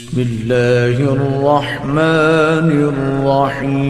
بسم اللہ الرحمن الرحیم۔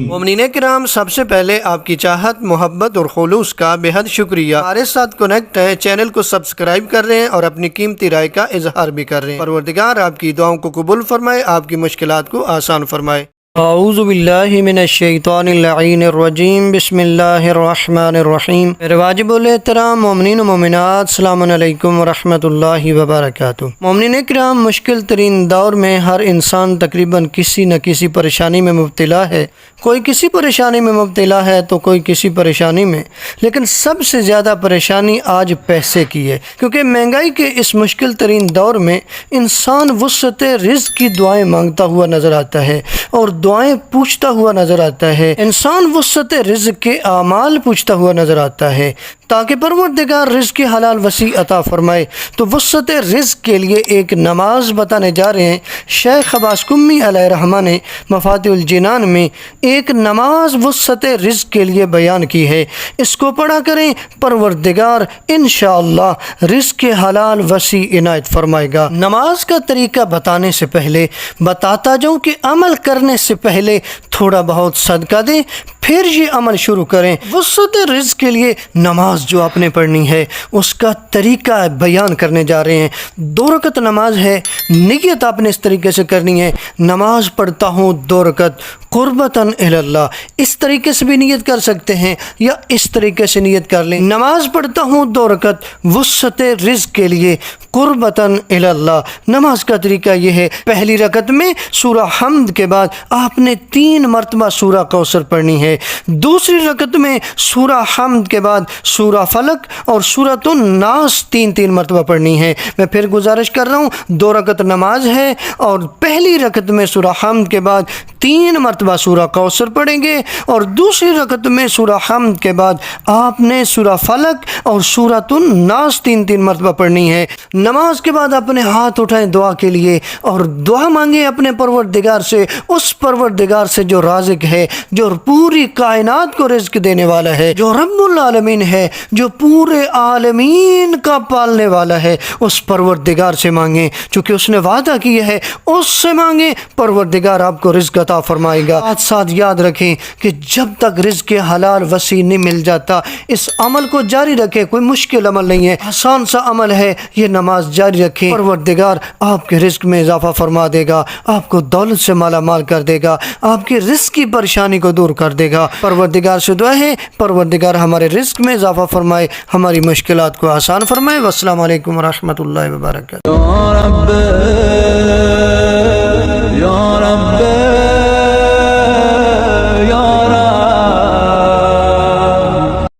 مومنین کرام، سب سے پہلے آپ کی چاہت، محبت اور خلوص کا بے حد شکریہ۔ ہمارے ساتھ کنیکٹ ہیں، چینل کو سبسکرائب کر رہے ہیں اور اپنی قیمتی رائے کا اظہار بھی کر رہے ہیں۔ پروردگار آپ کی دعاؤں کو قبول فرمائے، آپ کی مشکلات کو آسان فرمائے۔ اعوذ باللہ من الشیطان اللعین الرجیم، بسم اللہ الرحمن الرحیم۔ میرے واجب الاحترام مومنین و مومنات، السلام علیکم ورحمۃ اللہ وبرکاتہ۔ مومنین کرام، مشکل ترین دور میں ہر انسان تقریباً کسی نہ کسی پریشانی میں مبتلا ہے۔ کوئی کسی پریشانی میں مبتلا ہے تو کوئی کسی پریشانی میں، لیکن سب سے زیادہ پریشانی آج پیسے کی ہے، کیونکہ مہنگائی کے اس مشکل ترین دور میں انسان وسعت رزق کی دعائیں مانگتا ہوا نظر آتا ہے اور دعائیں پوچھتا ہوا نظر آتا ہے۔ انسان وسعت رزق کے اعمال پوچھتا ہوا نظر آتا ہے تاکہ پروردگار رزق حلال وسیع عطا فرمائے۔ تو وسعت رزق کے لیے ایک نماز بتانے جا رہے ہیں۔ شیخ عباس قمی علیہ رحمہ نے مفاتیح الجنان میں ایک نماز وسعت رزق کے لیے بیان کی ہے، اس کو پڑھا کریں، پروردگار انشاءاللہ رزق حلال وسیع عنایت فرمائے گا۔ نماز کا طریقہ بتانے سے پہلے بتاتا جاؤں کہ عمل کرنے سے پہلے تھوڑا بہت صدقہ دیں، پھر یہ عمل شروع کریں۔ وسعت رزق کے لیے نماز جو آپ نے پڑھنی ہے اس کا طریقہ بیان کرنے جا رہے ہیں۔ 2 رکعت نماز ہے، نیت آپ نے اس طریقے سے کرنی ہے، نماز پڑھتا ہوں 2 رکعت قربتاً الی اللہ۔ اس طریقے سے بھی نیت کر سکتے ہیں یا اس طریقے سے نیت کر لیں، نماز پڑھتا ہوں 2 رکعت وسعت رزق کے لیے قربتاً الی اللہ۔ نماز کا طریقہ یہ ہے، پہلی رکعت میں سورہ حمد کے بعد آپ نے 3 مرتبہ سورہ کوثر پڑھنی ہے، دوسری رکعت میں سورہ حمد کے بعد سورہ فلق اور سورۃ الناس 3 مرتبہ پڑھنی ہے۔ میں پھر گزارش کر رہا ہوں، 2 رکعت نماز ہے اور پہلی رکعت میں سورہ حمد کے بعد 3 مرتبہ سورہ کوثر پڑھیں گے اور دوسری رکعت میں سورہ حمد کے بعد آپ نے سورہ فلق اور سورۃ الناس 3 مرتبہ پڑھنی ہے۔ نماز کے بعد اپنے ہاتھ اٹھائیں دعا کے لیے اور دعا مانگیں اپنے پروردگار سے، اس پروردگار سے جو رازق ہے، جو پوری کائنات کو رزق دینے والا ہے، جو رب العالمین ہے، جو پورے عالمین کا پالنے والا ہے، اس پروردگار سے مانگیں، چونکہ اس نے وعدہ کیا ہے اس سے مانگیں، پروردگار آپ کو رزق عطا فرمائے گا۔ ساتھ یاد رکھیں کہ جب تک رزق حلال وسیع نہیں مل جاتا، اس عمل کو جاری رکھیں، کوئی مشکل عمل نہیں ہے، آسان سا عمل ہے، یہ نماز جاری رکھیں، پروردگار آپ کے رزق میں اضافہ فرما دے گا، آپ کو دولت سے مالا مال کر دے گا، آپ کی رزق کی پریشانی کو دور کر دے گا۔ پروردگار سے دعا ہے پروردگار ہمارے رزق میں اضافہ فرمائے، ہماری مشکلات کو آسان فرمائے۔ والسلام علیکم ورحمۃ اللہ وبرکاتہ۔